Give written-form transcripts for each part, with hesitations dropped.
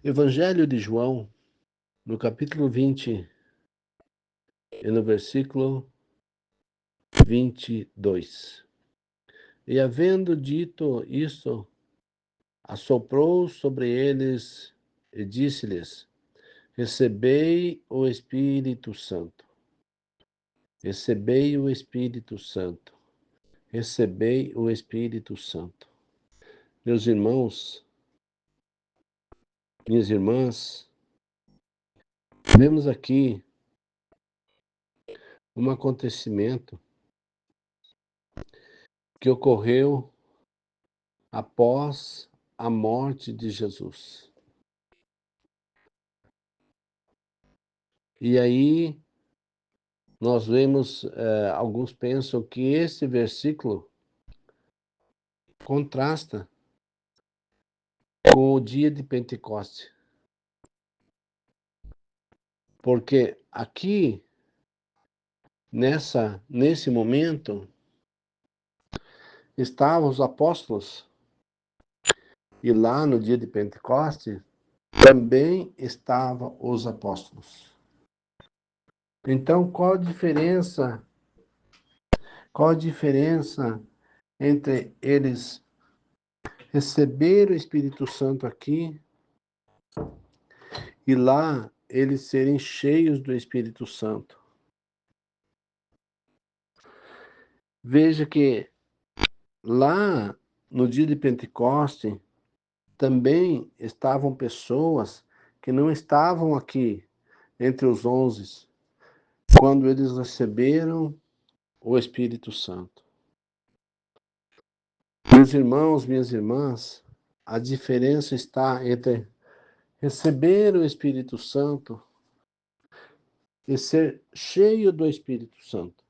Evangelho de João, no capítulo 20 e no versículo 22. E havendo dito isto, assoprou sobre eles e disse-lhes: Recebei o Espírito Santo. Recebei o Espírito Santo. Recebei o Espírito Santo. Meus irmãos, minhas irmãs, vemos aqui um acontecimento que ocorreu após a morte de Jesus. E aí nós vemos, alguns pensam que esse versículo contrasta com o dia de Pentecoste. Porque aqui, nesse momento, estavam os apóstolos, e lá no dia de Pentecoste, também estavam os apóstolos. Então, qual a diferença? Qual a diferença entre eles receber o Espírito Santo aqui e lá eles serem cheios do Espírito Santo? Veja que lá no dia de Pentecoste também estavam pessoas que não estavam aqui entre os 11 quando eles receberam o Espírito Santo. Meus irmãos, minhas irmãs, a diferença está entre receber o Espírito Santo e ser cheio do Espírito Santo.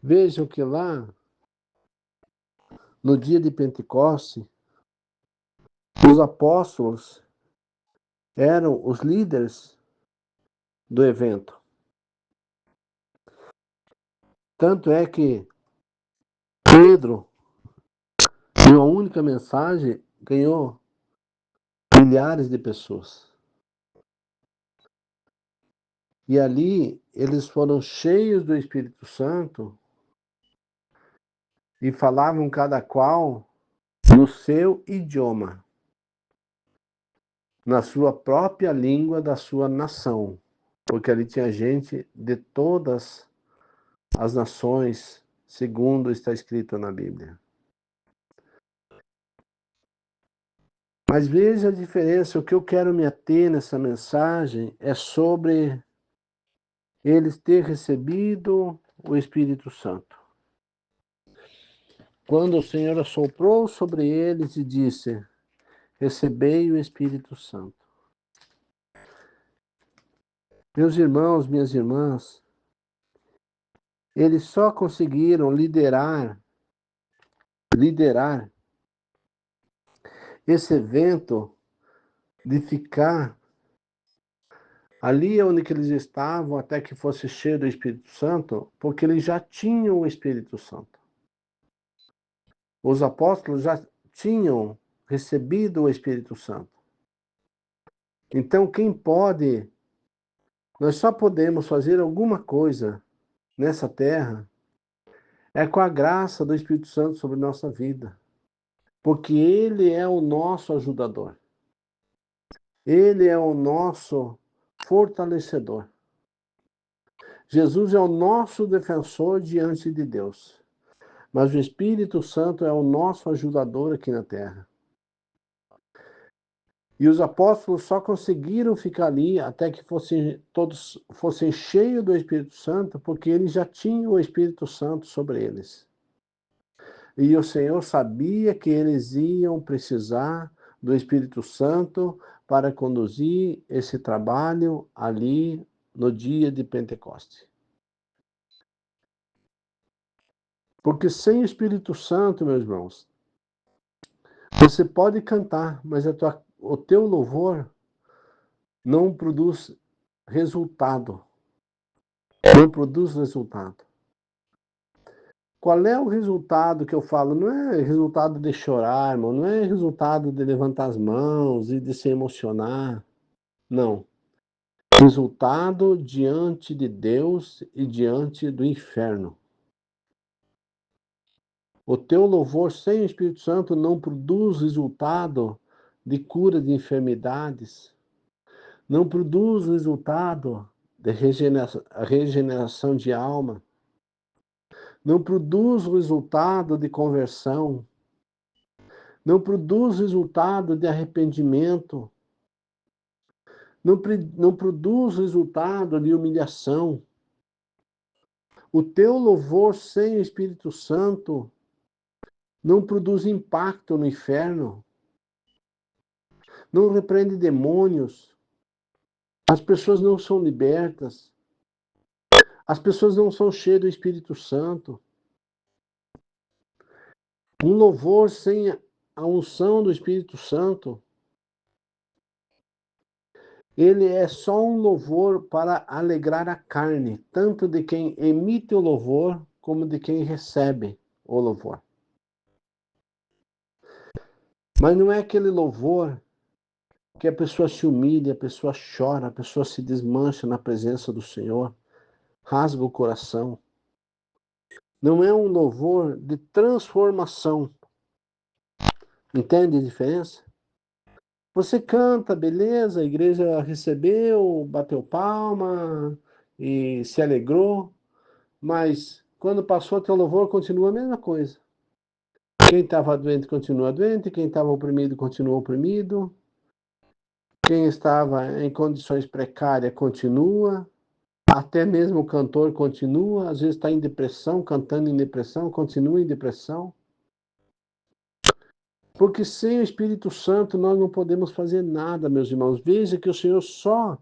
Vejam que lá, no dia de Pentecoste, os apóstolos eram os líderes do evento. Tanto é que Pedro, em uma única mensagem, ganhou milhares de pessoas. E ali eles foram cheios do Espírito Santo e falavam cada qual no seu idioma, na sua própria língua da sua nação, porque ali tinha gente de todas as nações, segundo está escrito na Bíblia. Mas veja a diferença, o que eu quero me ater nessa mensagem é sobre eles ter recebido o Espírito Santo. Quando o Senhor assoprou sobre eles e disse: Recebei o Espírito Santo. Meus irmãos, minhas irmãs, eles só conseguiram liderar esse evento de ficar ali onde que eles estavam até que fosse cheio do Espírito Santo, porque eles já tinham o Espírito Santo. Os apóstolos já tinham recebido o Espírito Santo. Então, nós só podemos fazer alguma coisa nessa terra é com a graça do Espírito Santo sobre nossa vida. Porque ele é o nosso ajudador. Ele é o nosso fortalecedor. Jesus é o nosso defensor diante de Deus. Mas o Espírito Santo é o nosso ajudador aqui na terra. E os apóstolos só conseguiram ficar ali até que todos fossem cheios do Espírito Santo, porque eles já tinham o Espírito Santo sobre eles. E o Senhor sabia que eles iam precisar do Espírito Santo para conduzir esse trabalho ali no dia de Pentecoste. Porque sem o Espírito Santo, meus irmãos, você pode cantar, mas o teu louvor não produz resultado. Não produz resultado. Qual é o resultado que eu falo? Não é resultado de chorar, irmão, não é resultado de levantar as mãos e de se emocionar. Não. Resultado diante de Deus e diante do inferno. O teu louvor sem o Espírito Santo não produz resultado de cura de enfermidades, não produz resultado de regeneração de alma, não produz resultado de conversão, não produz resultado de arrependimento, não produz resultado de humilhação. O teu louvor sem o Espírito Santo não produz impacto no inferno, não repreende demônios, as pessoas não são libertas, as pessoas não são cheias do Espírito Santo. Um louvor sem a unção do Espírito Santo, ele é só um louvor para alegrar a carne, tanto de quem emite o louvor, como de quem recebe o louvor. Mas não é aquele louvor que a pessoa se humilha, a pessoa chora, a pessoa se desmancha na presença do Senhor, rasga o coração. Não é um louvor de transformação. Entende a diferença? Você canta, beleza, a igreja recebeu, bateu palma e se alegrou, mas quando passou teu louvor continua a mesma coisa. Quem estava doente continua doente, quem estava oprimido continua oprimido, quem estava em condições precárias continua, até mesmo o cantor continua, às vezes está em depressão, cantando em depressão, continua em depressão. Porque sem o Espírito Santo nós não podemos fazer nada, meus irmãos. Veja que o Senhor só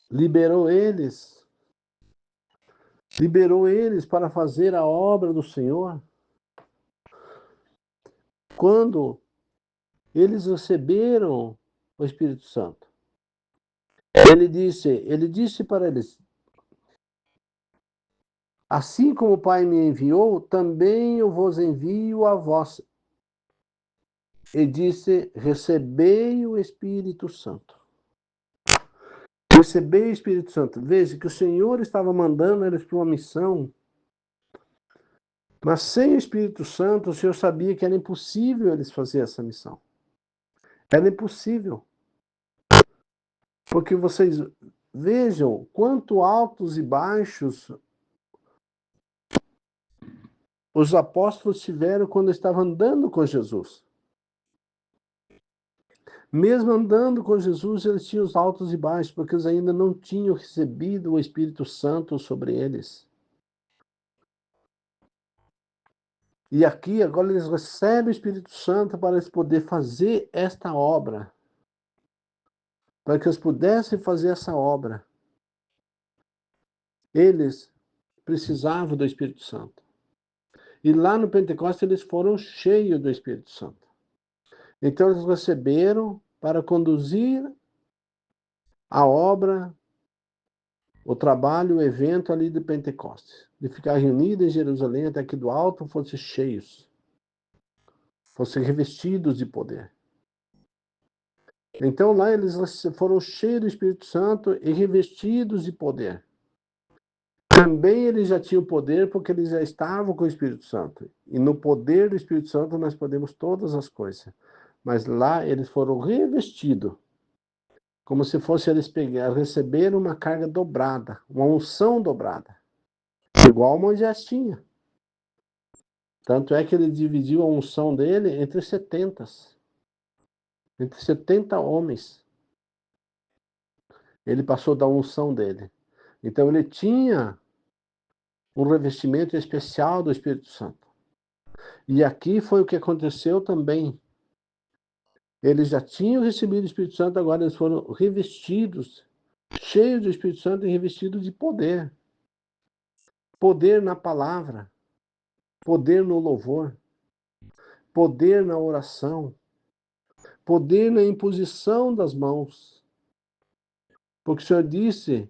liberou eles para fazer a obra do Senhor quando eles receberam o Espírito Santo. Ele disse para eles: assim como o Pai me enviou, também eu vos envio a vós. E disse: recebei o Espírito Santo. Recebei o Espírito Santo. Veja que o Senhor estava mandando eles para uma missão, mas sem o Espírito Santo, o Senhor sabia que era impossível eles fazerem essa missão. Era impossível. Porque vocês vejam quanto altos e baixos os apóstolos tiveram quando estavam andando com Jesus. Mesmo andando com Jesus, eles tinham os altos e baixos, porque eles ainda não tinham recebido o Espírito Santo sobre eles. E aqui, agora eles recebem o Espírito Santo para eles poderem fazer esta obra. Para que eles pudessem fazer essa obra, eles precisavam do Espírito Santo. E lá no Pentecostes eles foram cheios do Espírito Santo. Então eles receberam para conduzir a obra, o trabalho, o evento ali de Pentecostes. De ficar reunidos em Jerusalém até que do alto fossem cheios. Fossem revestidos de poder. Então lá eles foram cheios do Espírito Santo e revestidos de poder. Também eles já tinham poder porque eles já estavam com o Espírito Santo. E no poder do Espírito Santo nós podemos todas as coisas. Mas lá eles foram revestidos, como se fosse eles receberam uma carga dobrada, uma unção dobrada. Igual Moisés tinha. Tanto é que ele dividiu a unção dele entre 70. Entre 70 homens. Ele passou da unção dele. Então ele tinha um revestimento especial do Espírito Santo. E aqui foi o que aconteceu também. Eles já tinham recebido o Espírito Santo, agora eles foram revestidos, cheios do Espírito Santo e revestidos de poder. Poder na palavra, poder no louvor, poder na oração, poder na imposição das mãos. Porque o Senhor disse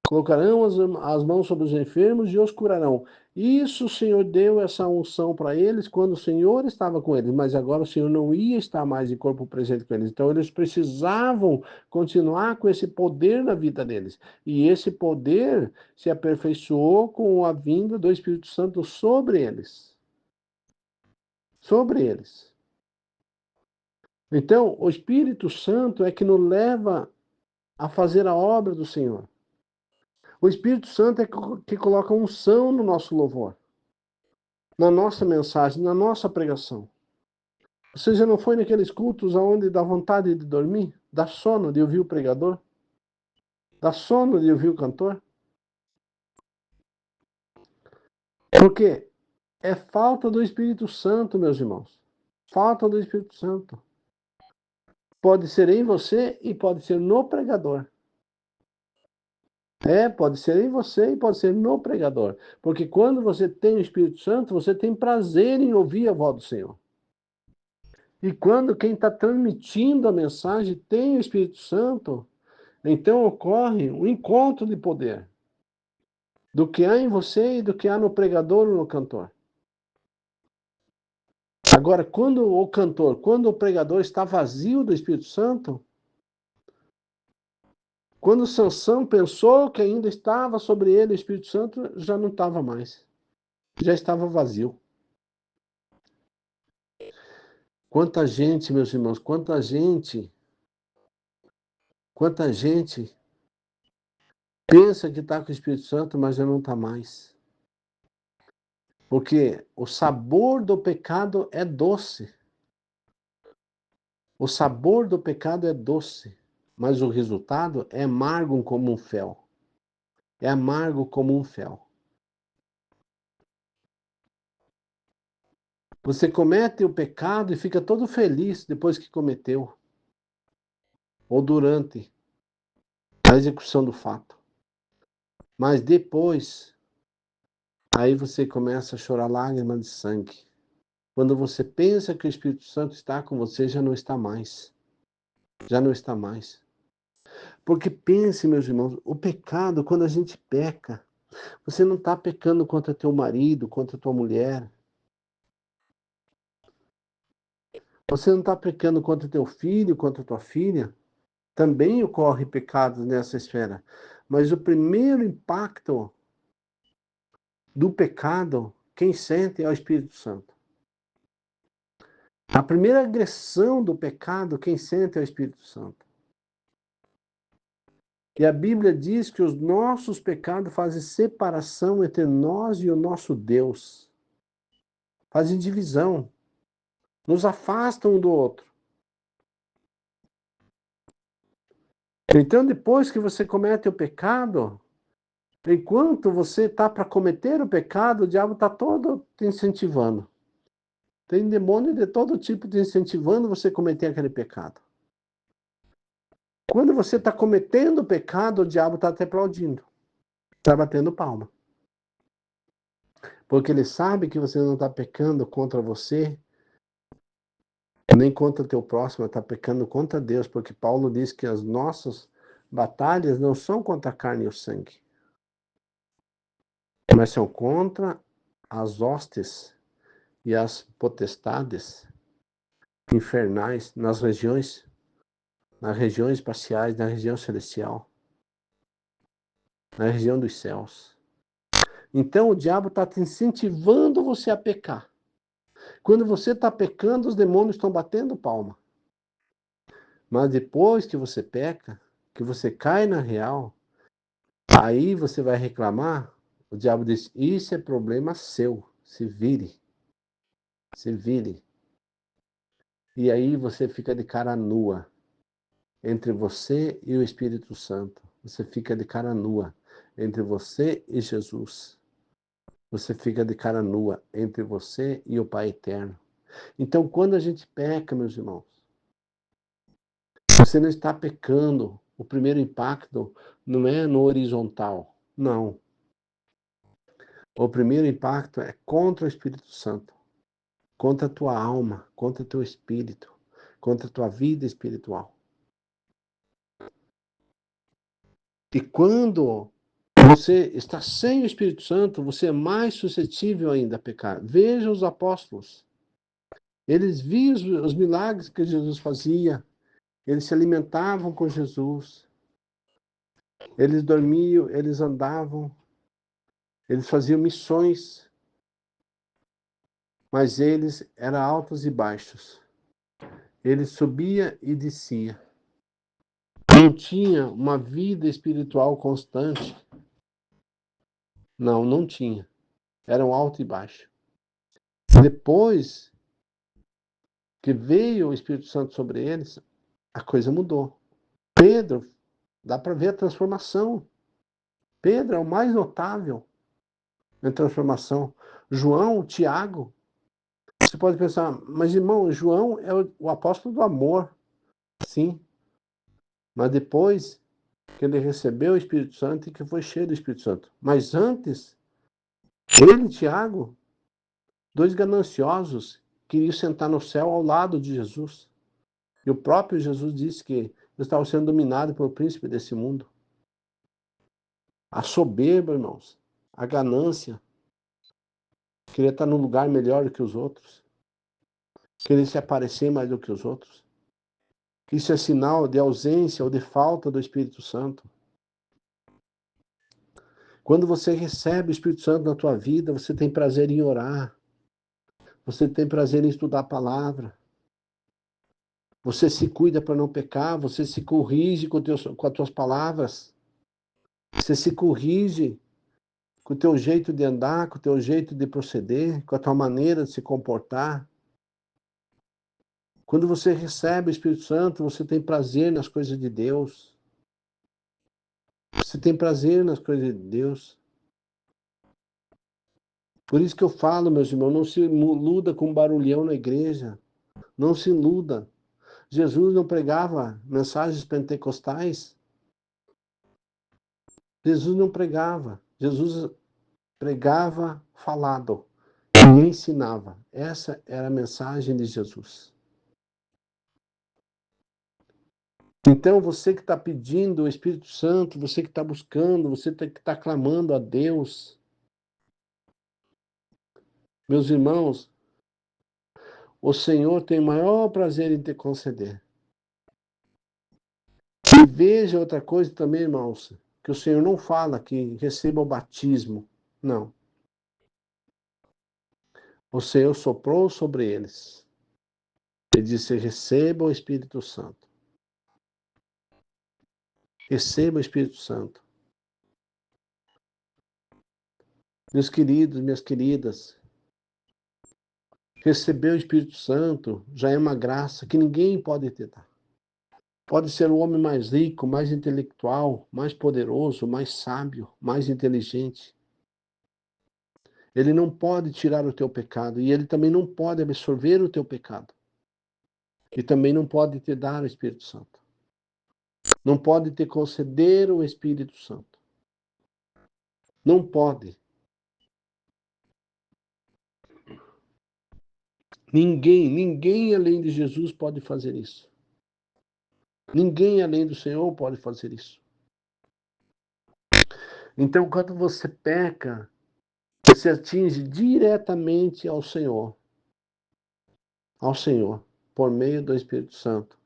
Colocarão as mãos sobre os enfermos e os curarão. Isso o Senhor deu essa unção para eles quando o Senhor estava com eles, mas agora o Senhor não ia estar mais em corpo presente com eles. Então eles precisavam continuar com esse poder na vida deles. E esse poder se aperfeiçoou com a vinda do Espírito Santo sobre eles. Sobre eles. Então, o Espírito Santo é que nos leva a fazer a obra do Senhor. O Espírito Santo é que coloca unção no nosso louvor, na nossa mensagem, na nossa pregação. Você já não foi naqueles cultos onde dá vontade de dormir? Dá sono de ouvir o pregador? Dá sono de ouvir o cantor? Porque é falta do Espírito Santo, meus irmãos. Falta do Espírito Santo. Pode ser em você e pode ser no pregador. Pode ser em você e pode ser no pregador. Porque quando você tem o Espírito Santo, você tem prazer em ouvir a voz do Senhor. E quando quem está transmitindo a mensagem tem o Espírito Santo, então ocorre um encontro de poder. Do que há em você e do que há no pregador ou no cantor. Agora, quando o pregador está vazio do Espírito Santo, quando Sansão pensou que ainda estava sobre ele o Espírito Santo, já não estava mais. Já estava vazio. Quanta gente, meus irmãos, quanta gente pensa que está com o Espírito Santo, mas já não está mais. Porque o sabor do pecado é doce. O sabor do pecado é doce, mas o resultado é amargo como um fel. É amargo como um fel. Você comete o pecado e fica todo feliz depois que cometeu, ou durante a execução do fato. Mas depois, aí você começa a chorar lágrimas de sangue. Quando você pensa que o Espírito Santo está com você, já não está mais. Já não está mais. Porque pense, meus irmãos, o pecado, quando a gente peca, você não está pecando contra teu marido, contra tua mulher. Você não está pecando contra teu filho, contra tua filha. Também ocorre pecados nessa esfera. Mas o primeiro impacto do pecado, quem sente é o Espírito Santo. A primeira agressão do pecado, quem sente é o Espírito Santo. E a Bíblia diz que os nossos pecados fazem separação entre nós e o nosso Deus. Fazem divisão. Nos afastam um do outro. Então, depois que você comete o pecado, enquanto você está para cometer o pecado, o diabo está todo te incentivando. Tem demônio de todo tipo te incentivando você a cometer aquele pecado. Quando você está cometendo o pecado, o diabo está te aplaudindo. Está batendo palma. Porque ele sabe que você não está pecando contra você, nem contra o teu próximo, está pecando contra Deus. Porque Paulo diz que as nossas batalhas não são contra a carne e o sangue, mas são contra as hostes e as potestades infernais nas regiões espaciais, na região celestial, na região dos céus. Então o diabo está te incentivando você a pecar. Quando você está pecando, os demônios estão batendo palma. Mas depois que você peca, que você cai na real, aí você vai reclamar, o diabo diz, isso é problema seu, se vire. Se vire. E aí você fica de cara nua. Entre você e o Espírito Santo. Você fica de cara nua entre você e Jesus. Você fica de cara nua entre você e o Pai Eterno. Então, quando a gente peca, meus irmãos, você não está pecando. O primeiro impacto não é no horizontal. Não. O primeiro impacto é contra o Espírito Santo. Contra a tua alma, contra o teu espírito, contra a tua vida espiritual. E quando você está sem o Espírito Santo, você é mais suscetível ainda a pecar. Veja os apóstolos. Eles viam os milagres que Jesus fazia. Eles se alimentavam com Jesus. Eles dormiam, eles andavam. Eles faziam missões. Mas eles eram altos e baixos. Ele subia e descia. Não tinha uma vida espiritual constante. Não, não tinha. Eram alto e baixo. Depois que veio o Espírito Santo sobre eles, a coisa mudou. Pedro, dá para ver a transformação. Pedro é o mais notável em transformação. João, Tiago, você pode pensar, mas irmão, João é o apóstolo do amor. Sim, mas depois que ele recebeu o Espírito Santo e que foi cheio do Espírito Santo. Mas antes, ele e Tiago, dois gananciosos, queriam sentar no céu ao lado de Jesus. E o próprio Jesus disse que estava sendo dominado pelo príncipe desse mundo. A soberba, irmãos, a ganância, querer estar num lugar melhor do que os outros, querer se aparecer mais do que os outros. Isso é sinal de ausência ou de falta do Espírito Santo. Quando você recebe o Espírito Santo na tua vida, você tem prazer em orar. Você tem prazer em estudar a palavra. Você se cuida para não pecar, você se corrige com as tuas palavras. Você se corrige com o teu jeito de andar, com o teu jeito de proceder, com a tua maneira de se comportar. Quando você recebe o Espírito Santo, você tem prazer nas coisas de Deus. Você tem prazer nas coisas de Deus. Por isso que eu falo, meus irmãos, não se iluda com barulhão na igreja. Não se iluda. Jesus não pregava mensagens pentecostais. Jesus não pregava. Jesus pregava falado e ensinava. Essa era a mensagem de Jesus. Então, você que está pedindo o Espírito Santo, você que está buscando, você que está clamando a Deus, meus irmãos, o Senhor tem maior prazer em te conceder. E veja outra coisa também, irmãos, que o Senhor não fala que receba o batismo. Não. O Senhor soprou sobre eles. Ele disse, receba o Espírito Santo. Receba o Espírito Santo. Meus queridos, minhas queridas, receber o Espírito Santo já é uma graça que ninguém pode te dar. Pode ser o homem mais rico, mais intelectual, mais poderoso, mais sábio, mais inteligente. Ele não pode tirar o teu pecado e ele também não pode absorver o teu pecado. E também não pode te dar o Espírito Santo. Não pode te conceder o Espírito Santo. Não pode. Ninguém além de Jesus pode fazer isso. Ninguém além do Senhor pode fazer isso. Então, quando você peca, você atinge diretamente ao Senhor, por meio do Espírito Santo.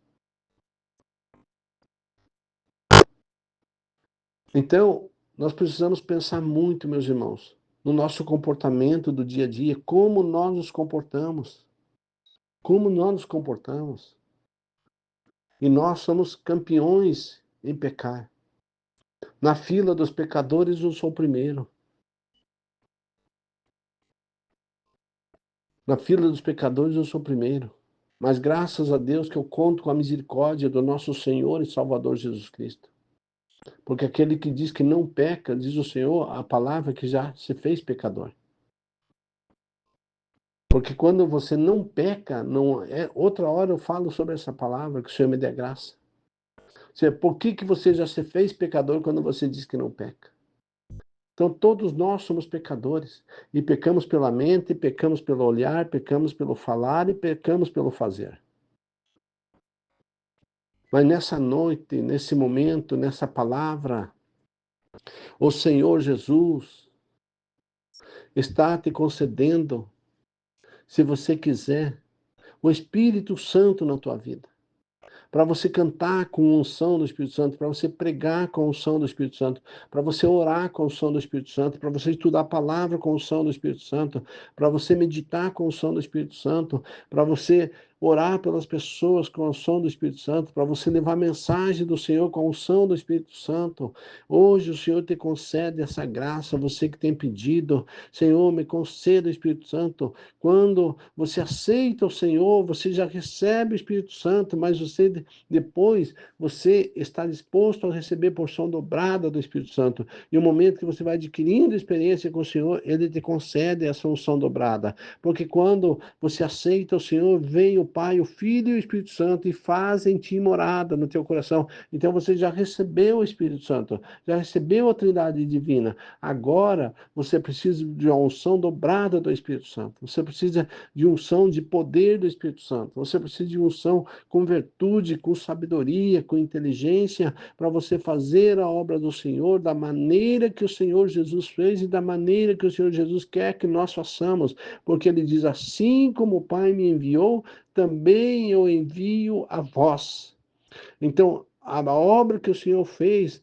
Então, nós precisamos pensar muito, meus irmãos, no nosso comportamento do dia a dia, como nós nos comportamos. Como nós nos comportamos. E nós somos campeões em pecar. Na fila dos pecadores, eu sou o primeiro. Na fila dos pecadores, eu sou o primeiro. Mas graças a Deus que eu conto com a misericórdia do nosso Senhor e Salvador Jesus Cristo. Porque aquele que diz que não peca, diz o Senhor, a palavra que já se fez pecador. Porque quando você não peca, não é. Outra hora eu falo sobre essa palavra, que o Senhor me dê graça. Por que você já se fez pecador quando você diz que não peca? Então todos nós somos pecadores. E pecamos pela mente, pecamos pelo olhar, pecamos pelo falar e pecamos pelo fazer. Mas nessa noite, nesse momento, nessa palavra, O Senhor Jesus está te concedendo, se você quiser, o Espírito Santo na tua vida, para você cantar com a unção do Espírito Santo, para você pregar com a unção do Espírito Santo, para você orar com a unção do Espírito Santo, para você estudar a palavra com a unção do Espírito Santo, para você meditar com a unção do Espírito Santo, para você orar pelas pessoas com a unção do Espírito Santo, para você levar a mensagem do Senhor com a unção do Espírito Santo. Hoje o Senhor te concede essa graça, você que tem pedido, Senhor, me conceda o Espírito Santo. Quando você aceita o Senhor, você já recebe o Espírito Santo, mas depois você está disposto a receber porção dobrada do Espírito Santo. E o momento que você vai adquirindo experiência com o Senhor, Ele te concede essa unção dobrada. Porque quando você aceita o Senhor, vem o Pai, o Filho e o Espírito Santo e fazem em ti morada no teu coração. Então você já recebeu o Espírito Santo, já recebeu a Trindade Divina. Agora você precisa de uma unção dobrada do Espírito Santo. Você precisa de unção de poder do Espírito Santo. Você precisa de unção com virtude, com sabedoria, com inteligência, para você fazer a obra do Senhor da maneira que o Senhor Jesus fez e da maneira que o Senhor Jesus quer que nós façamos. Porque ele diz: assim como o Pai me enviou, também eu envio a vós. Então, a obra que o Senhor fez,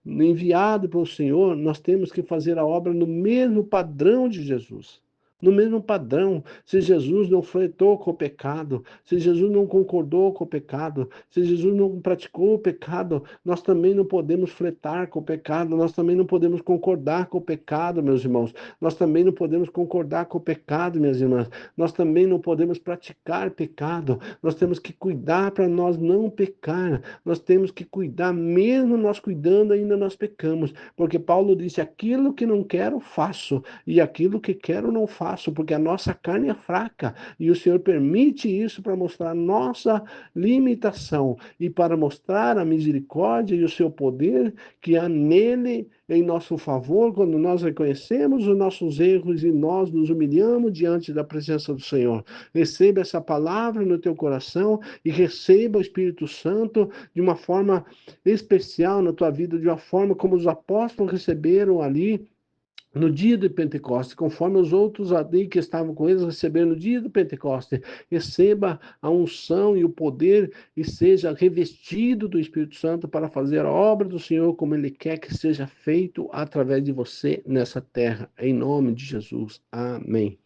enviado pelo Senhor, nós temos que fazer a obra no mesmo padrão de Jesus. No mesmo padrão. Se Jesus não flertou com o pecado, se Jesus não concordou com o pecado, se Jesus não praticou o pecado, nós também não podemos flertar com o pecado, nós também não podemos concordar com o pecado, meus irmãos. Nós também não podemos concordar com o pecado, minhas irmãs. Nós também não podemos praticar pecado. Nós temos que cuidar para nós não pecar. Nós temos que cuidar, mesmo nós cuidando, ainda nós pecamos. Porque Paulo disse: aquilo que não quero, faço, e aquilo que quero, não faço, porque a nossa carne é fraca. E o Senhor permite isso para mostrar a nossa limitação e para mostrar a misericórdia e o seu poder que há nele em nosso favor, quando nós reconhecemos os nossos erros e nós nos humilhamos diante da presença do Senhor. Receba essa palavra no teu coração e receba o Espírito Santo de uma forma especial na tua vida, de uma forma como os apóstolos receberam ali no dia de Pentecostes, conforme os outros ali que estavam com eles receberam no dia do Pentecostes. Receba a unção e o poder e seja revestido do Espírito Santo para fazer a obra do Senhor como Ele quer que seja feito através de você nessa terra. Em nome de Jesus. Amém.